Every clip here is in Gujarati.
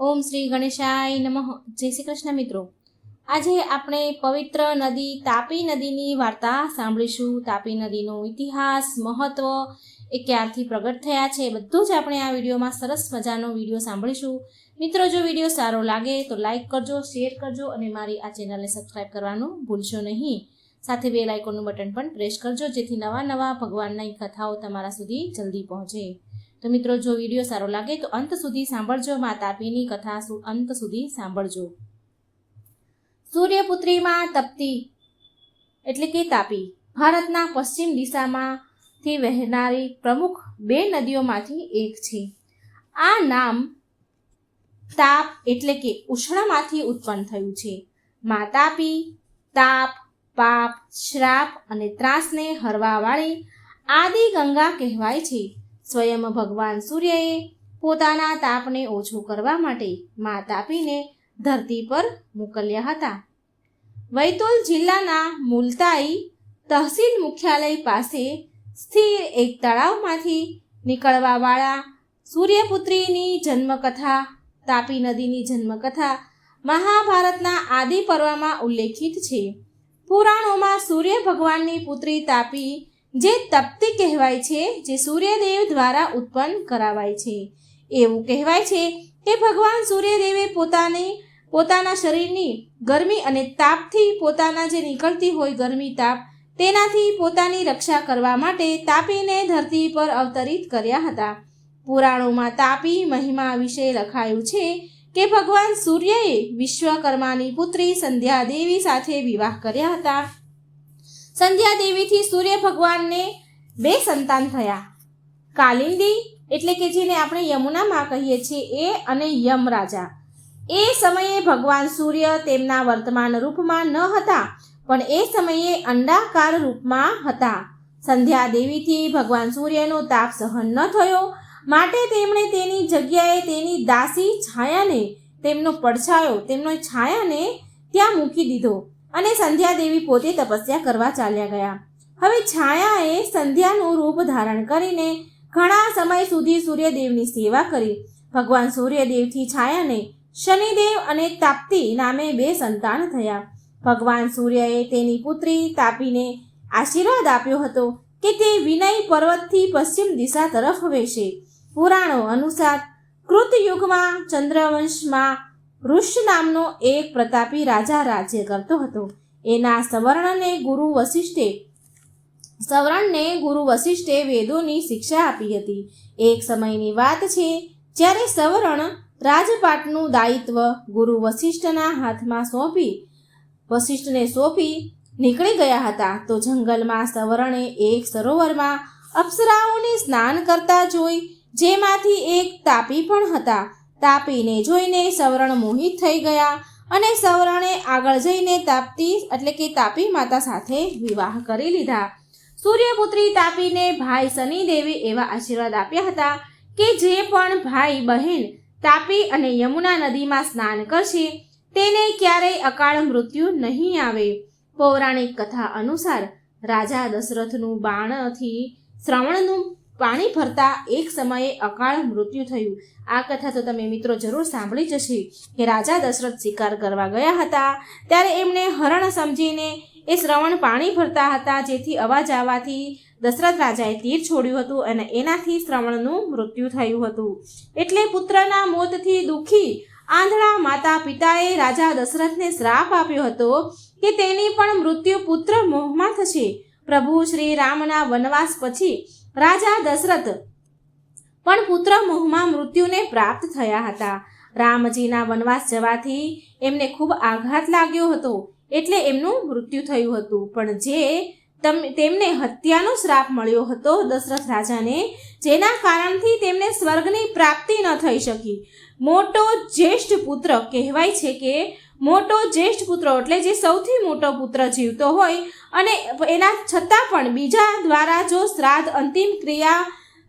ઓમ શ્રી ગણેશાય નમઃ. જય શ્રી કૃષ્ણ મિત્રો. આજે આપણે પવિત્ર નદી તાપી નદીની વાર્તા સાંભળીશું. તાપી નદીનો ઇતિહાસ, મહત્વ, એ ક્યારથી પ્રગટ થયા છે, બધું જ આપણે આ વિડીયોમાં સરસ મજાનો વિડીયો સાંભળીશું. મિત્રો, જો વિડીયો સારો લાગે તો લાઈક કરજો, શેર કરજો અને મારી આ ચેનલને સબસ્ક્રાઈબ કરવાનું ભૂલશો નહીં. સાથે બેલ આઇકોનનું બટન પણ પ્રેસ કરજો, જેથી નવા ભગવાનની કથાઓ તમારા સુધી જલ્દી પહોંચે. તો મિત્રો, જો વિડીયો સારો લાગે તો અંત સુધી સાંભળજો. મા તાપીની કથા અંત સુધી સાંભળજો. સૂર્યપુત્રીમાં તપતી એટલે કે તાપી ભારતના પશ્ચિમ દિશામાંથી વહેનારી પ્રમુખ બે નદીઓમાંથી એક છે. આ નામ તાપ એટલે કે ઉષ્ણમાંથી ઉત્પન્ન થયું છે. મા તાપી તાપ, પાપ, શ્રાપ અને ત્રાસને હરવાવાળી આદિ ગંગા કહેવાય છે. સ્વયં ભગવાન સૂર્યએ પોતાના તાપને ઓછો કરવા માટે મા તાપીને ધરતી પર મોકલ્યા હતા. વૈતુલ જિલ્લાના મુલતાઈ તહસીલ મુખ્યાલય પાસે સ્થિર એક તળાવમાંથી નીકળવાવાળા સૂર્યપુત્રીની જન્મકથા, તાપી નદીની જન્મકથા મહાભારતના આદિ પર્વમાં ઉલ્લેખિત છે. પુરાણોમાં સૂર્ય ભગવાનની પુત્રી તાપી જે તપતી કહેવાય છે, જે સૂર્યદેવ દ્વારા ઉત્પન્ન કરાવાય છે. એવું કહેવાય છે કે ભગવાન સૂર્યદેવે પોતાના શરીરની ગરમી અને તાપથી, પોતાના જે નીકળતી હોય ગરમી તાપ, તેનાથી પોતાની રક્ષા કરવા માટે તાપીને ધરતી પર અવતરિત કર્યા હતા. પુરાણોમાં તાપી મહિમા વિશે લખાયું છે કે ભગવાન સૂર્યએ વિશ્વકર્માની પુત્રી સંધ્યા દેવી સાથે વિવાહ કર્યા હતા. સંધ્યા દેવીથી સૂર્ય ભગવાનને બે સંતાન થયા. કાલિંદી એટલે કે જેને આપણે યમુનામાં કહીએ છીએ, એ અને યમરાજા. એ સમયે ભગવાન સૂર્ય તેમના વર્તમાન રૂપમાં ન હતા, પણ એ સમયે અંડાકાર રૂપમાં હતા. સંધ્યા દેવીથી ભગવાન સૂર્યનો તાપ સહન ન થયો, માટે તેમણે તેની જગ્યાએ તેની દાસી છાયાને, તેમનો પડછાયો, તેમનો છાયાને ત્યાં મૂકી દીધો અને સંધ્યા દેવી પોતે તપસ્યા કરવા ચાલ્યા ગયા. હવે છાયાએ સંધ્યાનું રૂપ ધારણ કરીને ઘણા સમય સુધી સૂર્યદેવની સેવા કરી. ભગવાન સૂર્યદેવથી છાયાને શનિદેવ અને તાપ્તી નામે બે સંતાન થયા. ભગવાન સૂર્યએ તેની પુત્રી તાપીને આશીર્વાદ આપ્યો હતો કે તે વિનય પર્વતથી પશ્ચિમ દિશા તરફ વહેશે. પુરાણો અનુસાર કૃતયુગમાં ચંદ્રવંશમાં ઋષ નામનો એક પ્રતાપી રાજા રાજ્ય કરતો હતો. એના સવર્ણને ગુરુ વશિષ્ઠે વેદોની શિક્ષા આપી હતી. એક સમયની વાત છે જ્યારે સવર્ણ રાજપાટનું દાયિત્વ ગુરુ વશિષ્ઠના હાથમાં વશિષ્ઠને સોંપી નીકળી ગયા હતા. તો જંગલમાં સવર્ણે એક સરોવરમાં અપ્સરાઓને સ્નાન કરતા જોઈ, જેમાંથી એક તાપી પણ હતા. તાપીને જોઈને સવર્ણ મોહિત થઈ ગયા અને સવર્ણે આગળ જઈને તાપી માતા સાથે વિવાહ કરી લીધા. સૂર્યપુત્રી તાપીને ભાઈ શનિદેવે એવા આશીર્વાદ આપ્યા હતા કે જે પણ ભાઈ બહેન તાપી અને યમુના નદીમાં સ્નાન કરશે તેને ક્યારેય અકાળ મૃત્યુ નહીં આવે. પૌરાણિક કથા અનુસાર રાજા દશરથનું બાણથી શ્રવણનું પાણી ભરતા એક સમયે અકાળ મૃત્યુ થયું. આ કથા તો તમે મિત્રો જરૂર સાંભળી જ હશે કે રાજા દશરથ શિકાર કરવા ગયા હતા, ત્યારે એમણે હરણ સમજીને એ શ્રવણ પાણી ભરતા હતા, જેથી અવાજ આવવાથી દશરથ રાજાએ તીર છોડ્યું હતું અને એનાથી શ્રવણનું મૃત્યુ થયું હતું. એટલે પુત્રના મોતથી દુઃખી આંધળા માતા પિતાએ રાજા દશરથને શ્રાપ આપ્યો હતો કે તેની પણ મૃત્યુ પુત્ર મોહમાં થશે. પ્રભુ શ્રી રામના વનવાસ પછી રાજા દશરથ પણ પુત્ર મોહમાં મૃત્યુને પ્રાપ્ત થયા હતા. રામજીના વનવાસ જવાથી એમને ખૂબ આઘાત લાગ્યો હતો, એટલે એમનું મૃત્યુ થયું હતું. પણ તેમને હત્યાનો શ્રાપ મળ્યો હતો દશરથ રાજાને, જેના કારણથી તેમને સ્વર્ગની પ્રાપ્તિ ન થઈ શકી. મોટો જ્યેષ્ઠ પુત્ર કહેવાય છે કે મોટો જ્યેષ્ઠ પુત્ર એટલે જે સૌથી મોટો પુત્ર જીવતો હોય અને એના છતાં પણ બીજા દ્વારા જો શ્રાદ્ધ, અંતિમ ક્રિયા,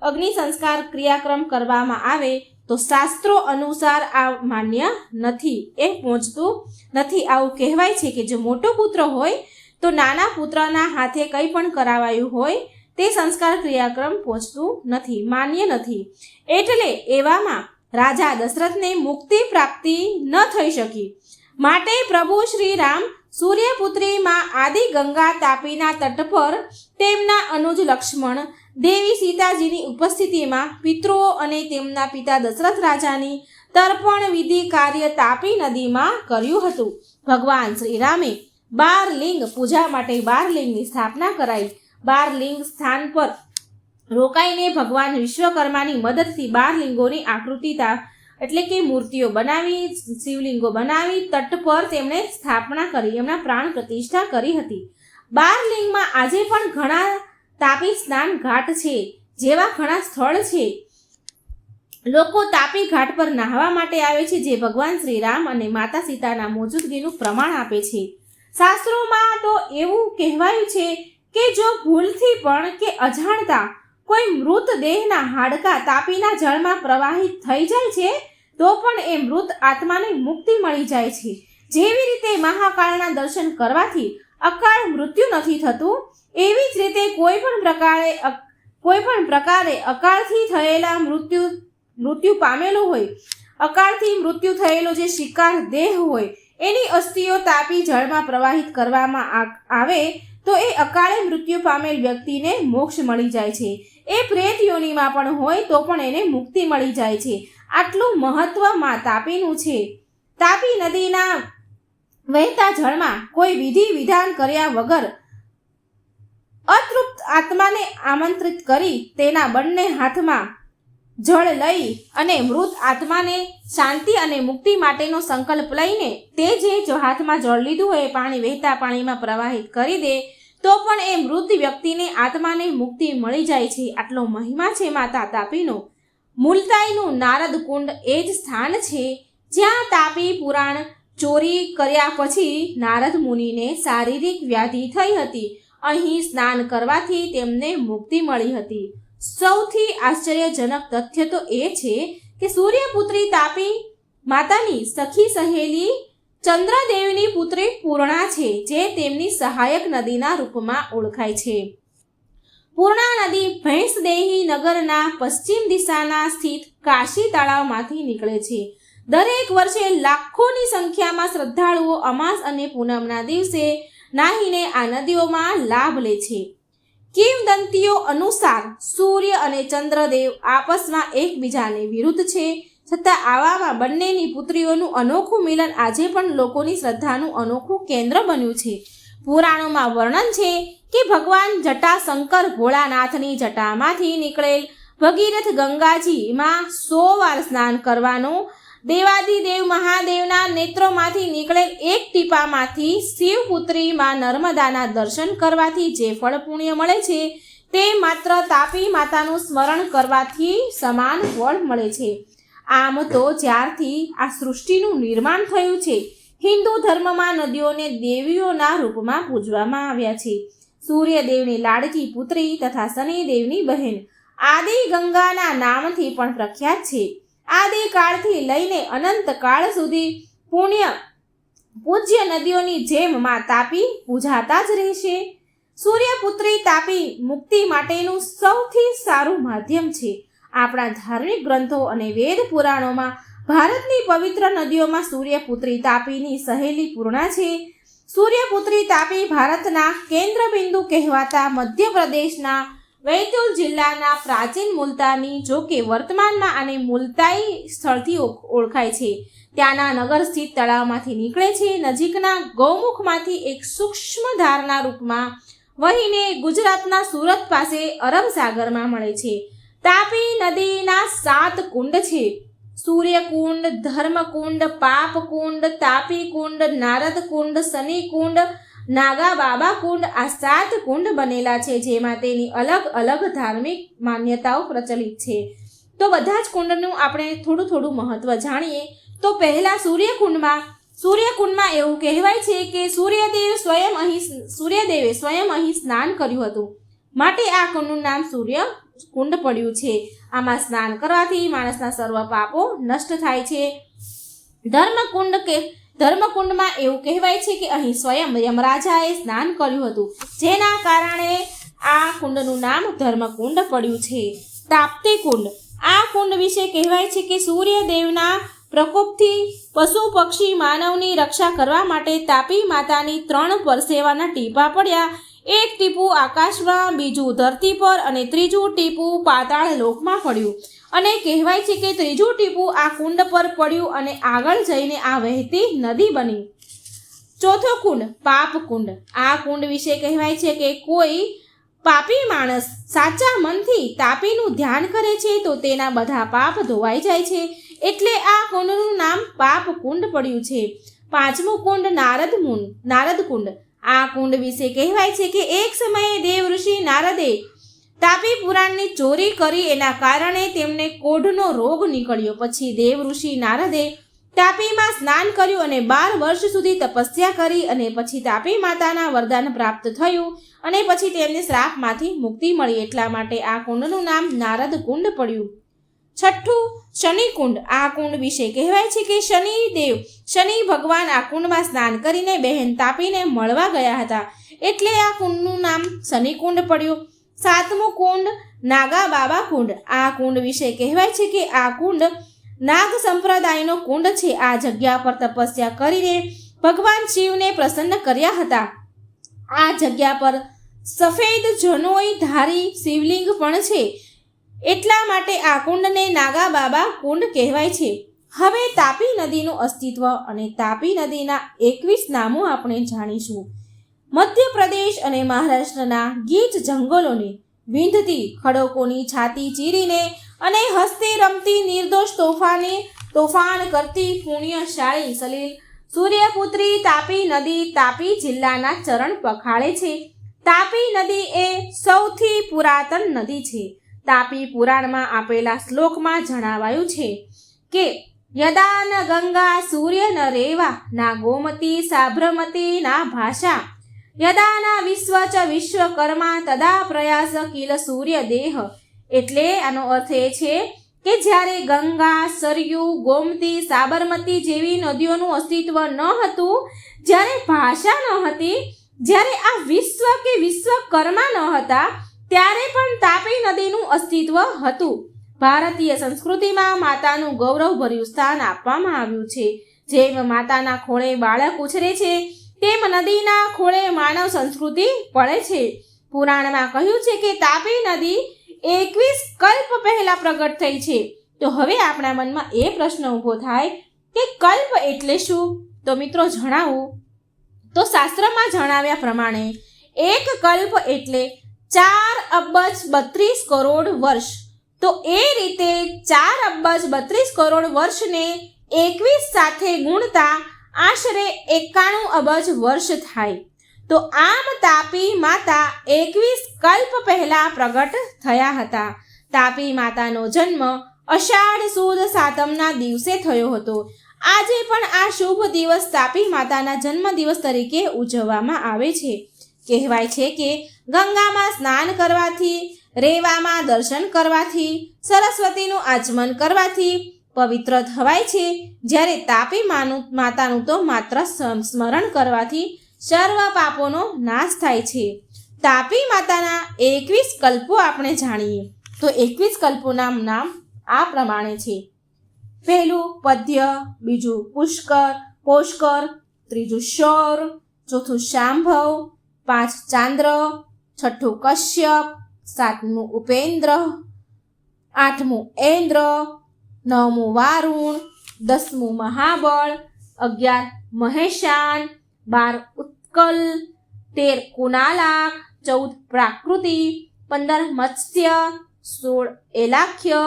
અગ્નિ સંસ્કાર ક્રિયાક્રમ કરવામાં આવે તો શાસ્ત્રો અનુસાર આ માન્ય નથી, એ પહોંચતું નથી. આવું કહેવાય છે કે જો મોટો પુત્ર હોય તો નાના પુત્રના હાથે કંઈ પણ કરાવાયું હોય તે સંસ્કાર ક્રિયાક્રમ પહોંચતું નથી, માન્ય નથી. એટલે એવામાં રાજા દશરથને મુક્તિ પ્રાપ્તિ ન થઈ શકી, માટે પ્રભુ શ્રી રામ સૂર્યપુત્રી માં આદિ ગંગા તાપીના તટ પર તેમના અનુજ લક્ષ્મણ, દેવી સીતાજીની ઉપસ્થિતિમાં પિતૃઓ અને તેમના પિતા દશરથ રાજાની તર્પણ વિધિ કાર્ય તાપી નદીમાં કર્યું હતું. ભગવાન શ્રી રામે 12 લિંગ પૂજા માટે 12 લિંગની સ્થાપના કરાઈ. 12 લિંગ સ્થાન પર રોકાઈને ભગવાન વિશ્વકર્માની મદદથી 12 લિંગોની આકૃતિ એટલે કે મૂર્તિઓ બનાવી, શિવલિંગો બનાવી તટ પર તેમણે સ્થાપના કરી, એમના પ્રાણ પ્રતિષ્ઠા કરી હતી. 12 લિંગમાં આજે પણ ઘણા તાપી સ્નાન ઘાટ છે જેવા ઘણા સ્થળ છે. લોકો તાપી ઘાટ પર નહાવા માટે આવે છે, જે ભગવાન શ્રી રામ અને માતા સીતાના મોજૂદગીનું પ્રમાણ આપે છે. શાસ્ત્રોમાં તો એવું કહેવાયું છે કે જો ભૂલથી પણ કે અજાણતા કોઈ મૃતદેહના હાડકાં તાપીના જળમાં પ્રવાહિત થઈ જાય છે તો પણ એ મૃત આત્માને મુક્તિ મળી જાય છે. જેવી રીતે મહાકાળના દર્શન કરવાથી અકાળ મૃત્યુ નથી થતું, એવી જ રીતે કોઈ પણ પ્રકારે અકાળથી થયેલા મૃત્યુ પામેલો હોય, અકાળથી મૃત્યુ થયેલો જે શિકાર દેહ હોય એની અસ્થિઓ તાપી જળમાં પ્રવાહિત કરવામાં આવે તો એ અકાળે મૃત્યુ પામેલ વ્યક્તિને મોક્ષ મળી જાય છે. એ પ્રેત યોનિમાં પણ હોય તો પણ એને મુક્તિ મળી જાય છે. આટલું મહત્વ માં તાપીનું છે. તાપી નદીના વહેતા જળમાં કોઈ વિધિ વિધાન કર્યા વગર અતૃપ્ત આત્માને આમંત્રિત કરી તેના બંને હાથમાં જળ લઈ અને મૃત આત્માને શાંતિ અને મુક્તિ માટેનો સંકલ્પ લઈને તે જે હાથમાં જળ લીધું હોય એ પાણી વહેતા પાણીમાં પ્રવાહિત કરી દે તો પણ એ મૃત વ્યક્તિને આત્માને મુક્તિ મળી જાય છે. આટલો મહિમા છે માતા તાપીનો. મુલતાઈનું નારદ કુંડ એ જ સ્થાન છે જ્યાં તાપી પુરાણ ચોરી કર્યા પછી નારદ મુનિને શારીરિક વ્યાધિ થઈ હતી. અહીં સ્નાન કરવાથી તેમને મુક્તિ મળી હતી. સૌથી આશ્ચર્યજનક તથ્ય તો એ છે કે સૂર્યપુત્રી તાપી માતાની સખી સહેલી ચંદ્રદેવની પુત્રી પૂર્ણા છે, જે તેમની સહાયક નદીના રૂપમાં ઓળખાય છે. પૂર્ણા નદી ભેંસદેહી નગરના પશ્ચિમ દિશાના સ્થિત કાશી તળાવમાંથી નીકળે છે. દરેક વર્ષે લાખોની સંખ્યામાં શ્રદ્ધાળુઓ અમાસ અને પૂનમના દિવસે નાહીને આ નદીઓમાં લાભ લે છે. કિંવદંતીઓ અનુસાર સૂર્ય અને ચંદ્રદેવ આપસમાં એકબીજાને વિરુદ્ધ છે, છતાં આવામાં બંનેની પુત્રીઓનું અનોખું મિલન આજે પણ લોકોની શ્રદ્ધાનું અનોખું કેન્દ્ર બન્યું છે. પુરાણોમાં વર્ણન છે કે ભગવાન જટાશંકર ભોળાનાથની જટામાંથી નીકળેલ ભગીરથ ગંગાજીમાં 100 વાર સ્નાન કરવાનું, દેવાદિદેવ મહાદેવના નેત્રોમાંથી નીકળેલ એક ટીપામાંથી શિવપુત્રી માં નર્મદાના દર્શન કરવાથી જે ફળ પુણ્ય મળે છે તે માત્ર તાપી માતાનું સ્મરણ કરવાથી સમાન ફળ મળે છે. આમ તો જ્યારથી આ સૃષ્ટિનું નિર્માણ થયું છે હિન્દુ ધર્મમાં નદીઓને દેવીઓના રૂપમાં પૂજવામાં આવ્યા છે. સૂર્યદેવની લાડકી પુત્રી તથા શનિદેવની બહેન આદિ ગંગાના નામથી પણ પ્રખ્યાત છે. આદિકાળથી લઈને અનંત કાળ સુધી પૂજ્ય નદીઓની જેમ માં તાપી પૂજાતા જ રહેશે. સૂર્યપુત્રી તાપી મુક્તિ માટેનું સૌથી સારું માધ્યમ છે. આપણા ધાર્મિક ગ્રંથો અને વેદ પુરાણોમાં ભારતની પવિત્ર નદીઓમાં સૂર્યપુત્રી તાપીની સહેલી પૂર્ણા છે. સૂર્યપુત્રી તાપી ભારતના કેન્દ્રબિંદુ કહેવાતા મધ્યપ્રદેશના વૈતુલ જિલ્લાના પ્રાચીન મુલતાની, જો કે વર્તમાનમાં આને મુલતાઈ સ્થળથી ઓળખાય છે, ત્યાંના નગર સ્થિત તળાવમાંથી નીકળે છે. નજીકના ગૌમુખમાંથી એક સૂક્ષ્મ ધારના રૂપમાં વહીને ગુજરાતના સુરત પાસે અરબ સાગરમાં મળે છે. તાપી નદીના 7 કુંડ છે: સૂર્યકુંડ, ધર્મકુંડ, પાપકુંડ, તાપીકુંડ, નારદકુંડ, શનિકુંડ, નાગા બાબા કુંડ. આ 7 કુંડ બનેલા છે જેમાં તેની અલગ અલગ ધાર્મિક માન્યતાઓ પ્રચલિત છે. તો બધા જ કુંડનું આપણે થોડું મહત્વ જાણીએ. તો પહેલા સૂર્યકુંડમાં એવું કહેવાય છે કે સૂર્યદેવે સ્વયં અહીં સ્નાન કર્યું હતું, માટે આ કુંડનું નામ સૂર્યકુંડ પડ્યું છે. આમાં સ્નાન કરવાથી માણસના સર્વ પાપો નષ્ટ થાય છે. ધર્મકુંડમાં એવું કહેવાય છે કે અહીં સ્વયં યમરાજાએ સ્નાન કર્યું હતું, જેના કારણે આ કુંડનું નામ ધર્મકુંડ પડ્યું છે. તાપ્તી કુંડ આ કુંડ વિશે કહેવાય છે કે સૂર્યદેવના પ્રકોપથી પશુ પક્ષી માનવની રક્ષા કરવા માટે તાપી માતાની 3 પરસેવાના ટીપા પડ્યા. એક ટીપું આકાશમાં, બીજું ધરતી પર અને ત્રીજું ટીપું પાતાળ લોકમાં પડ્યું. અને કહેવાય છે કે ત્રીજું ટીપું આ કુંડ પર પડ્યું અને આગળ જઈને આ વહેતી નદી બની. ચોથો કુંડ પાપ કુંડ. આ કુંડ વિશે કહેવાય છે કે કોઈ પાપી માણસ સાચા મનથી તાપીનું ધ્યાન કરે છે તો તેના બધા પાપ ધોવાઈ જાય છે, એટલે આ કુંડનું નામ પાપ કુંડ પડ્યું છે. પાંચમું કુંડ નારદ કુંડ. આ કુંડ વિશે કહેવાય છે કે એક સમયે દેવ ઋષિ નારદે તાપી પુરાણની ચોરી કરી, એના કારણે તેમને કોઢનો રોગ નીકળ્યો. પછી દેવ ઋષિ નારદે તાપીમાં સ્નાન કર્યું અને 12 વર્ષ સુધી તપસ્યા કરી અને પછી તાપી માતાના વરદાન પ્રાપ્ત થયું અને પછી તેમને શ્રાપમાંથી મુક્તિ મળી. એટલા માટે આ કુંડનું નામ નારદ કુંડ પડ્યું. છઠ્ઠું શનિકુંડ. આ કુંડ વિશે કહેવાય છે કે શનિ ભગવાન આ કુંડમાં સ્નાન કરીને બહેન તાપીને મળવા ગયા હતા, એટલે આ કુંડનું નામ શનિકુંડ પડ્યું. સાતમું કુંડ નાગા બાબા કુંડ. આ કુંડ વિશે કહેવાય છે કે આ કુંડ નાગ સંપ્રદાયનો કુંડ છે. આ જગ્યા પર તપસ્યા કરીને ભગવાન શિવને પ્રસન્ન કર્યા હતા. આ જગ્યા પર સફેદ જનોઈ ધારી શિવલિંગ પણ છે, એટલા માટે આ કુંડને નાગા બાબા કુંડ કહેવાય છે. હવે તાપી નદીનું અસ્તિત્વ અને તાપી નદીના 21 નામો આપણે જાણીશું. મધ્યપ્રદેશ અને મહારાષ્ટ્રના ગીચ જંગલોને વિંધતી, ખડકોની છાતી ચીરીને અને હસતી રમતી નિર્દોષ તોફાન કરતી પુણ્યશાળી સલીલ સૂર્યપુત્રી તાપી નદી તાપી જિલ્લાના ચરણ પખાળે છે. તાપી નદી એ સૌથી પુરાતન નદી છે. તાપી પુરાણમાં આપેલા શ્લોકમાં જણાવાયું છે કે યદા ન ગંગા સૂર્ય ન રેવા ના ગોમતી સાભ્રમતી ના ભાષા યદા ના વિશ્વ ચ વિશ્વકર્મા તદા પ્રયાસ કિલ સૂર્ય દેહ. એટલે આનો અર્થ એ છે કે જ્યારે ગંગા, સરયુ, ગોમતી, સાબરમતી જેવી નદીઓનું અસ્તિત્વ ન હતું, જ્યારે ભાષા ન હતી, જ્યારે આ વિશ્વ કે વિશ્વકર્મા ન હતા, ત્યારે પણ તાપી નદીનું અસ્તિત્વ હતું. ભારતીય સંસ્કૃતિમાં માતાનું ગૌરવભર્યું સ્થાન આપવામાં આવ્યું છે. જેમ માતાના ખોળે બાળક ઉછરે છે, તેમ નદીના ખોળે માનવ સંસ્કૃતિ પડે છે. પુરાણમાં કહ્યું છે કે તાપી નદી 21 કલ્પ પહેલા પ્રગટ થઈ છે. તો હવે આપણા મનમાં એ પ્રશ્ન ઊભો થાય કે કલ્પ એટલે શું? તો મિત્રો જણાવું તો શાસ્ત્રમાં જણાવ્યા પ્રમાણે એક કલ્પ એટલે 4 અબજ 32 કરોડ વર્ષ. તો એ રીતે 4 અબજ 32 કરોડ વર્ષને 21 સાથે ગુણતા આશરે 91 અબજ વર્ષ થાય. તો આમ તાપી માતા 21 કલ્પ પહેલા પ્રગટ થયા હતા. તાપી માતાનો જન્મ અષાઢ સુદ સાતમના દિવસે થયો હતો. આજે પણ આ શુભ દિવસ તાપી માતાના જન્મદિવસ તરીકે ઉજવવામાં આવે છે. કહેવાય છે કે ગંગામાં સ્નાન કરવાથી, રેવામાં દર્શન કરવાથી, સરસ્વતીનું આચમન કરવાથી પવિત્ર થવાય છે, જ્યારે તાપી માતાનું તો માત્ર સ્મરણ કરવાથી સર્વ પાપોનો નાશ થાય છે. તાપી માતાના 21 કલ્પો આપણે જાણીએ તો 21 કલ્પોના નામ આ પ્રમાણે છે. પહેલું પદ્ય, બીજું પોષ્કર, ત્રીજું શૌર, ચોથું શાંભવ, 5 ચાંદ્ર, છઠ્ઠું કશ્યપ, 7મું ઉપેન્દ્ર, 8મું ઐન્દ્ર, 9મું વારુણ, 10મું મહાબળ, 11 મહેશાન, 12 ઉત્કલ, 13 કુનાલાક, 14 પ્રાકૃતિ, 15 મત્સ્ય, 16 એલાખ્ય,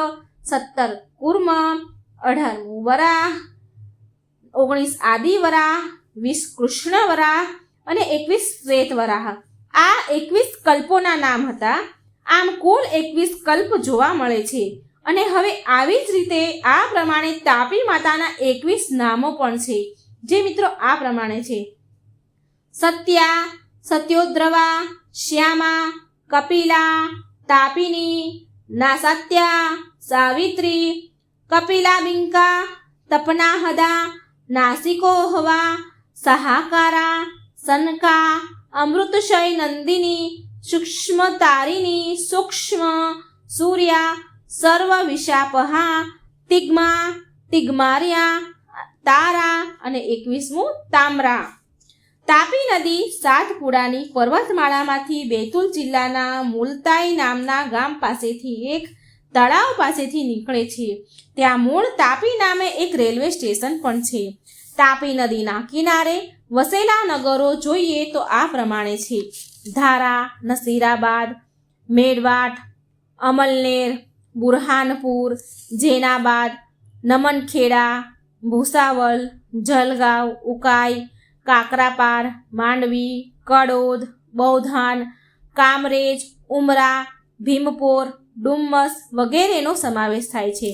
17 કુર્મ, 18મું વરાહ, 19 આદિવરાહ, 20 કૃષ્ણ વરાહ અને 21 શ્વેત વરાહ. આ 21 કલ્પોના નામ હતા. આમ કુલ 21 કલ્પ જોવા મળે છે. અને હવે આવી જ રીતે આ પ્રમાણે તાપી માતાના 21 નામો પણ છે, જે મિત્રો આ પ્રમાણે છે: સત્યા, સત્યોદ્રવા, શ્યામા, કપિલા, તાપિની, નાસત્યા, સાવિત્રી, કપિલાબિંકા, તપનાહદા, નાસિકોહવા, સહાકારા, સનકા, અમૃતશય નંદિની, સૂક્ષ્મ તારિણી, સૂક્ષ્મ, સૂર્યા, સર્વ વિશાપહા, તિગ્મા, તિગ્માર્યા, તારા અને 21મું તામ્રા. તાપી નદી સાતપુડાની પર્વતમાળામાંથી બેતુલ જિલ્લાના મુલતાઈ નામના ગામ પાસેથી એક તળાવ પાસેથી નીકળે છે. ત્યાં મૂળ તાપી નામે એક રેલવે સ્ટેશન પણ છે. તાપી નદીના કિનારે વસેલા નગરો જોઈએ તો આ પ્રમાણે છે: ધારા, નસીરાબાદ, મેડવાટ, અમલનેર, બુરહાનપુર, જેનાબાદ, નમનખેડા, ભૂસાવલ, જલગાંવ, ઉકાઈ, કાકરાપાર, માંડવી, કડોદ, બૌધાન, કામરેજ, ઉમરા, ભીમપોર, ડુમ્મસ વગેરેનો સમાવેશ થાય છે.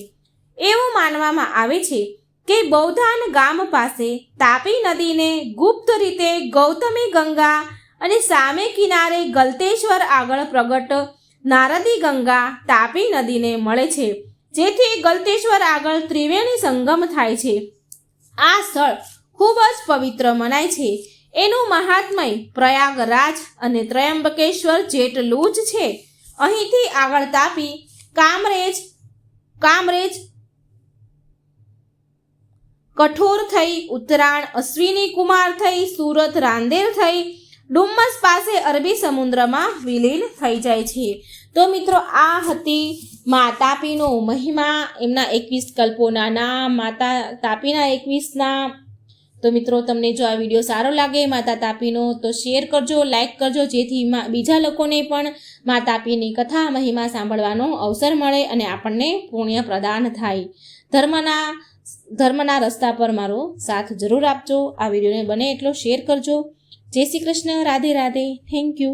એવું માનવામાં આવે છે કે બૌધાન ગામ પાસે તાપી નદીને ગુપ્ત રીતે ગૌતમી ગંગા અને સામે કિનારે ગલતેશ્વર આગળ પ્રગટ નારદી ગંગા તાપી નદીને મળે છે, જેથી ગલતેશ્વર આગળ ત્રિવેણી સંગમ થાય છે. આ સ્થળ ખૂબ જ પવિત્ર મનાય છે. એનું મહાત્મય પ્રયાગરાજ અને ત્રયંબકેશ્વર જેટલું જ છે. અહીંથી આગળ તાપી, કામરેજ, કઠોર થઈ, ઉત્તરાણ, અશ્વિની કુમાર થઈ, સુરત, રાંદેર થઈ, ડુમ્મસ પાસે અરબી સમુદ્રમાં વિલીન થઈ જાય છે. તો મિત્રો, આ હતી મા તાપીનો મહિમા, એમના 21 કલ્પોના નામ, માતા તાપીના 21 નામ. તો મિત્રો, તમને જો આ વિડીયો સારો લાગે માતા તાપીનો તો શેર કરજો, લાઈક કરજો, જેથી બીજા લોકોને પણ મા તાપીની કથા મહિમા સાંભળવાનો અવસર મળે અને આપણને પુણ્ય પ્રદાન થાય. ધર્મના રસ્તા પર મારો સાથ જરૂર આપજો. આ વિડીયોને બને એટલો શેર કરજો. જય શ્રી કૃષ્ણ. રાધે રાધે. Thank you.